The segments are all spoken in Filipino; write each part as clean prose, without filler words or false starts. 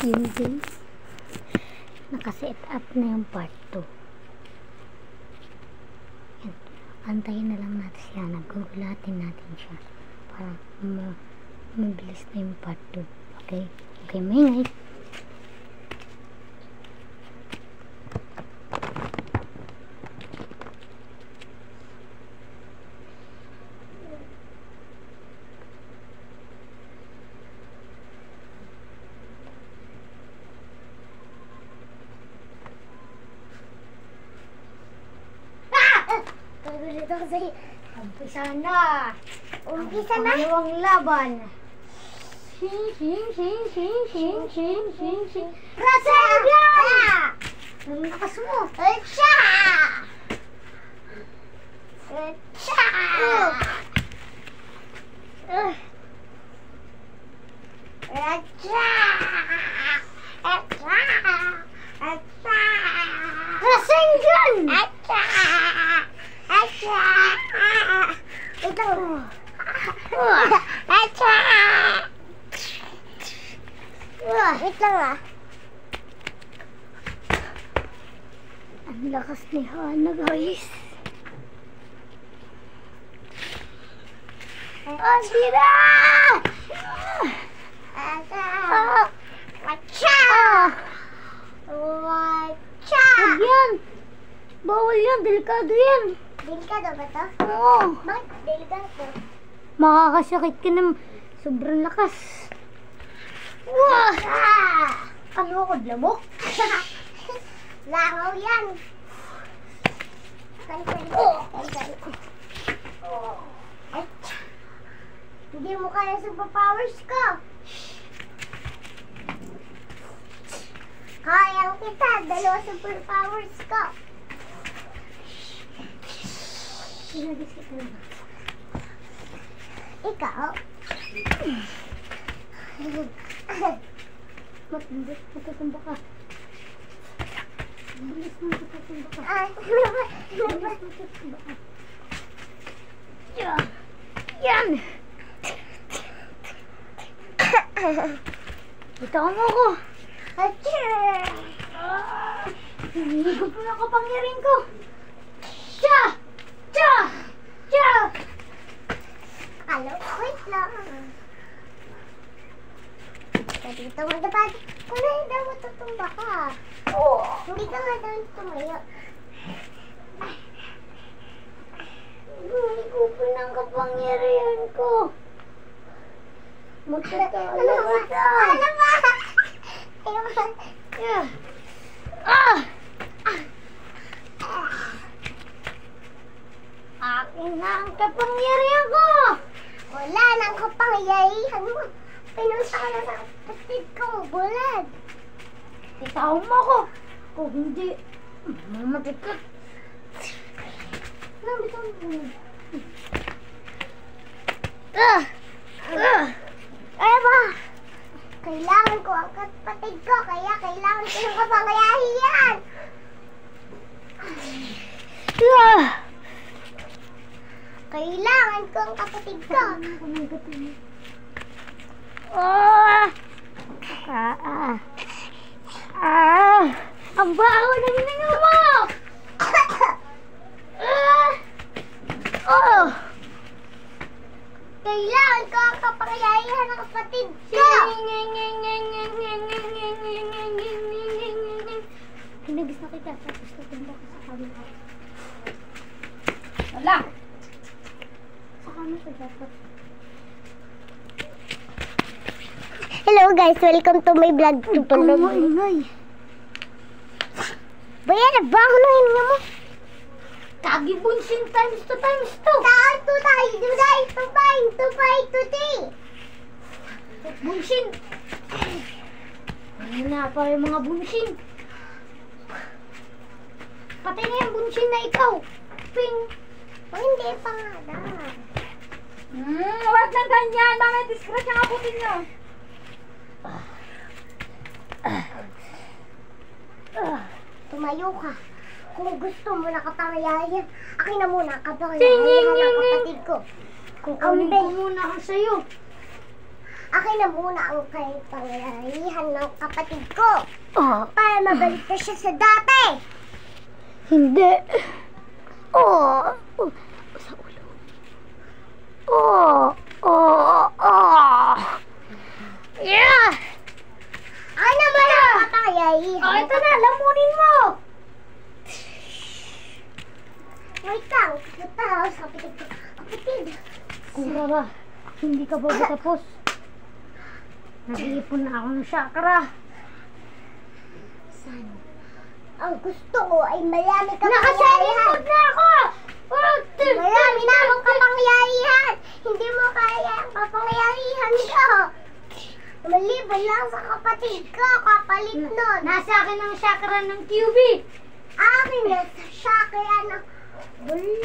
Yun guys, nakaset up na yung part 2. Yan. Antayin na lang natin siya, nagugulatin natin siya para mabilis na yung part 2. Okay? Okay, maingay. Dito kasi Umpisa na. umpisa na. Pangalawang laban. Shing, shing, shing, shing, shing, shing, shing, shing. Rasengan! Ang lakas mo. Echa! Echa! Echa! Echa! Echa! Rasengan! Echa! Echa! Ito. Echa! Wait lang ah. Ang lakas ni Hana guys. Oh, sira! Echa! Echa! Echa! Huwag yan. Bawal yan. Delikado yan. Delikado ba to? Oo. Bakit delikado? Makakasakit ka ng sobrang lakas. Wah! Ano ako, lamok? Langaw yan. Hindi mo kaya superpowers ko. Kaya kita, dalawa superpowers ko. Ikaw? Matindot, matutumba ka. Bilis mo, matutumba ka. Bilis, matutumba ka. Yan. Yan. Bitawan mo ko. Hinihigop mo yung kapangyarihan ko. Tsa! Tsa! Tsa! Alam, wait lang. Dito mo dapat. Kung na daw matutumba ka. Oo. Hindi ka nga daw tumayo. Hinihigop mo ng kapangyarihan ko. Magtatalo Ano ba? ka. Ano ba? Ano ba? Yeah. Ah! Akin na ang kapangyarihan ko! Wala nang kapangyarihan mo. Pinunta ka na sa kapatid ko. Bulag. Itaw mo ko! Kung hindi, mamatik ka. Nabitaw mo. Ano ba? Kailangan ko ang kapatid ko. Kaya kailangan ko ng kapangyarihan. Kailangan ko ang kapatid ko. Ang baho ng hininga mo! Kailangan ko ang kapangyarihan ng kapatid ko. Kinabis na kita, tapos natumba ka sa kabila. Wala! Saka mo siya dapat. Hello guys, welcome to my vlog. Ang maingay. Bayan na ba ako nang hininga mo? Kagibunsin times 2 times 2. Tahan to tayo, dudai, tubay, tuti. Bunsin. Ano na pa yung mga bunsin? Patay na yung bunsin na ikaw. Ping. O hindi pa nga na. Huwag ng ganyan. Mamaya discretion ang abutin nyo. Tumayo ka. Kung gusto mo na kapangyarihan, akin na muna kapangyarihan ng kapatid ko. Kukunin ko muna ang sayo. Akin na muna ang kapangyarihan ng kapatid ko. Oh, Para mabalik na siya sa dati. hindi. Oh, oh, sa ulo. Oh, oh, oh. Yeah! Akin na muna ang kapangyarihan. Oh, ito na, lamunin mo. Wait lang. Punta ako sa kapatid ko. Kapatid. Kura ba? Hindi ka ba tapos? Nag-iipon na ako ng chakra. Saan? Ang gusto ko ay marami Nakasalimod kapangyarihan. na ako! Marami na akong kapangyarihan. Hindi mo kaya ang kapangyarihan ko. Maliban lang sa kapatid ko, kapalit nun. Nasa akin ang chakra ng QB. Akin na sa shakya ng bull.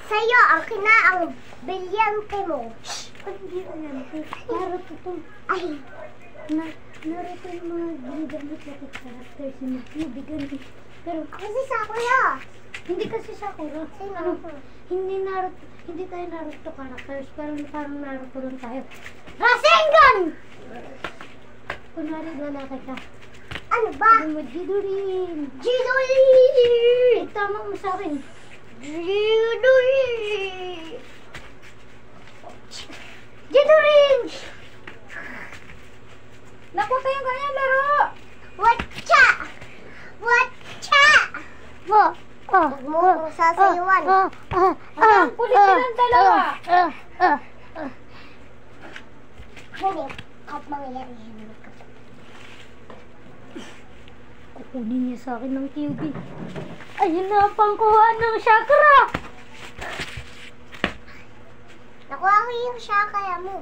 Sa'yo, ang ang bilyante mo. Hindi ko yan. Naruto to. Ay, Naruto yung mga ginagamit na characters ng QB. Ganun. Pero kasi Sakura. hindi kasi Sakura. Sino? Ano, hindi tayo Naruto characters. Pero parang Naruto lang tayo. Rasengan! Kunwari lalaki ka. Ano ba? Sabi mo, Jidurin. Jidori! Tama mo sa akin. Jidori! Jidurin! Naku, kayo ganyan laro! Watcha! Watcha! Huwag mo kong sasayuan. Ang kulit nilang dalawa. Ganyan, kapangyarihan ng kapatid. Kukunin niya sa akin ng QB. Ayun na ang pangkuha ng chakra! Nakuha ko yung shakya mo.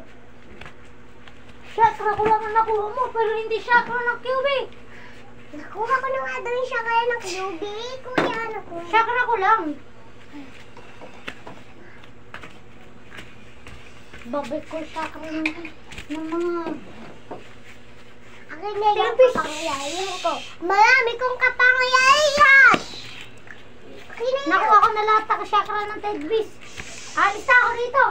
Chakra ko lang ang nakuha mo, pero hindi chakra ng QB. Nakuha ko na nga daw yung shakya ng QB. Kuya, nakuha. Chakra ko lang. Babay ko chakra ng mga... Akin na yung kapangyarihan ko. Marami kong kapangyarihan! Akin na yun. Nakuha ko na lahat ang chakra ng Tedbis. Alis na ako dito.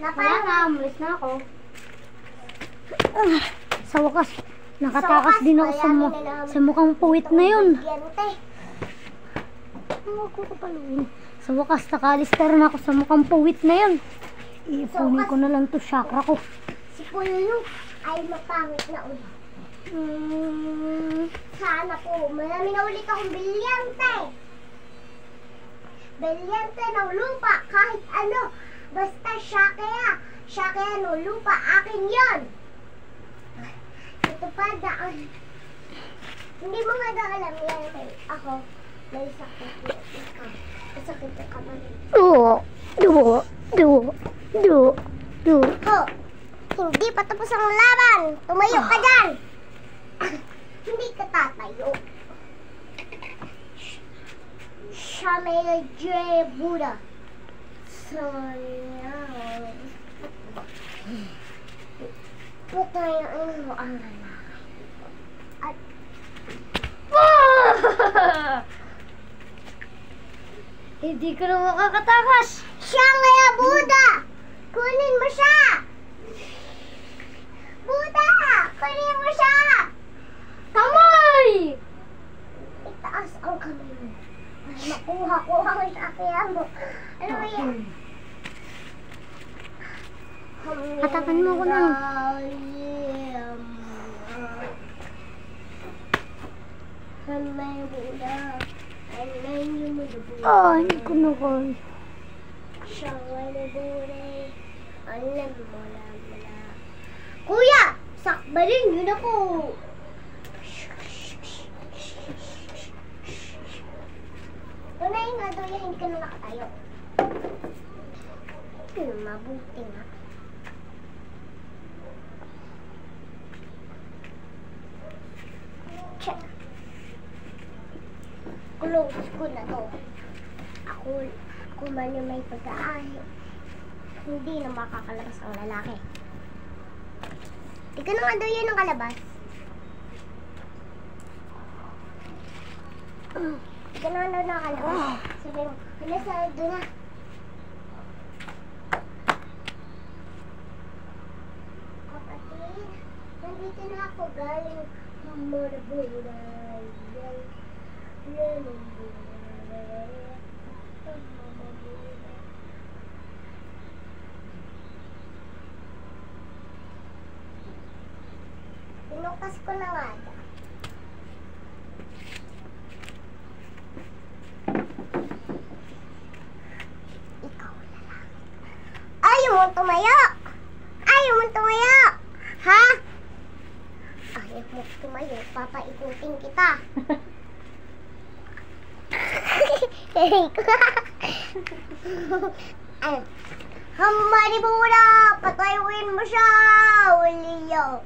Wala na, umalis na ako. Sa wakas, nakatakas din ako sa mukhang puwit na yun. Bilyante. Huwag ko kapaluin. Sa wakas, nakalis na rin ako sa mukhang puwit na yun. Iipunin ko na lang to chakra ko. Si Pululu ay mapangit na ulit. Sana po, marami na ulit akong bilyante. Bilyante ng lupa, kahit ano. Basta shakya. Shakya ng lupa, akin yon. Ito pa daan. Hindi mo nga daw alam yan. Ako, may sakit. May sakit na kamay. Oh, Hindi pa tapos ang laban. Tumayo ka dyan. Hindi ka tatayo. Shamay J. Buddha. Sayang. Patayin mo ang lalaki. At hindi ko na makakatakas. Shamay Buddha! Kunin mo siya! Buddha! Kunin mo siya! Kamay! Itaas ang kamay mo. Makuha ko ang shakya mo. Ano ba yan? Hatakan mo ko lang. Kamay Buddha. Kamay mo Buddha. Hindi ko na kaya. Shamay Buddha. Alam mo lang. Kuya! Sakbalin yun ako. Tunay nga daw yan, hindi ka na nakatayo. Mabuti nga. Check. Close ko na to. Ako man yung may pag-aahi. Hindi na makakalabas ang lalaki. Ikaw na nga daw yan ang kalabas. Ikaw na nga daw nakalabas. Sabi mo, hala sa doon na. kapatid. Nandito na ako galing Maraburay. Pinukas ko na nga. Ikaw lalaki. Ayaw mo tumayo! Ayaw mo tumayo! Ha? Ayaw mo tumayo. Papaikutin kita. Ay, Hamaribura! Patayuin mo siya! Uliyo!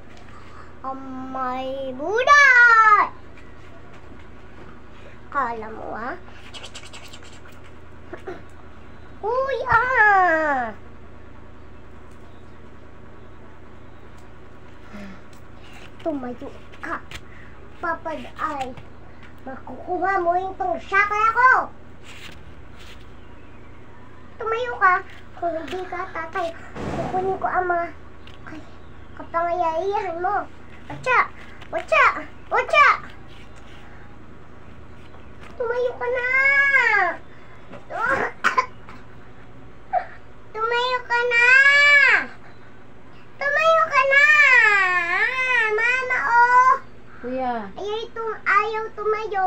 Hamaribura! Kala mo, ha? Uy, ah! Tumayo ka. Papad ay makukuha mo yung pang-shakal ako. Tumayo ka. Kung hindi ka tatay, kukunin ko ang mga kapangyarihan mo. Watcha! Watcha! Watcha! Tumayo ka na! Tumayo ka na! Tumayo ka na! Mama, oh! Kuya. Ayaw tumayo.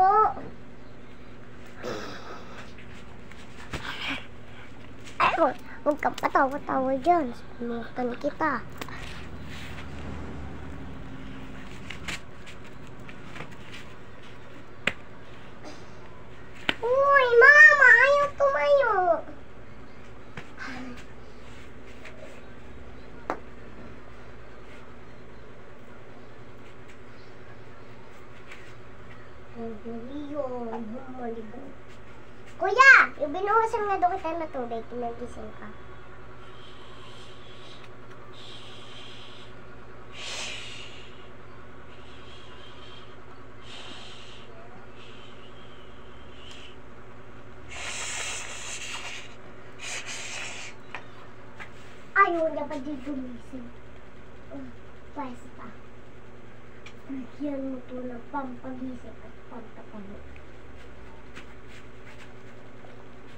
Huwag kang patawa-tawa dyan. Sinutan kita. Uy, Mama! Ayaw tumayo. Kuya! Yung binuhusan nga doon kita na tubig. Nagising ka. Ayaw niya pa di gumising. Basta. Bigyan mo ito ng pampagising at pampatayo.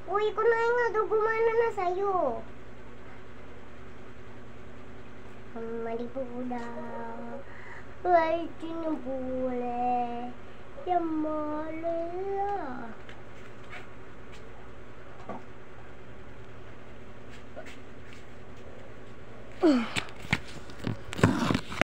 Uy, kunain nga daw, gumana na sa'yo. Maribuda. Ay, tinubule. Yamalala.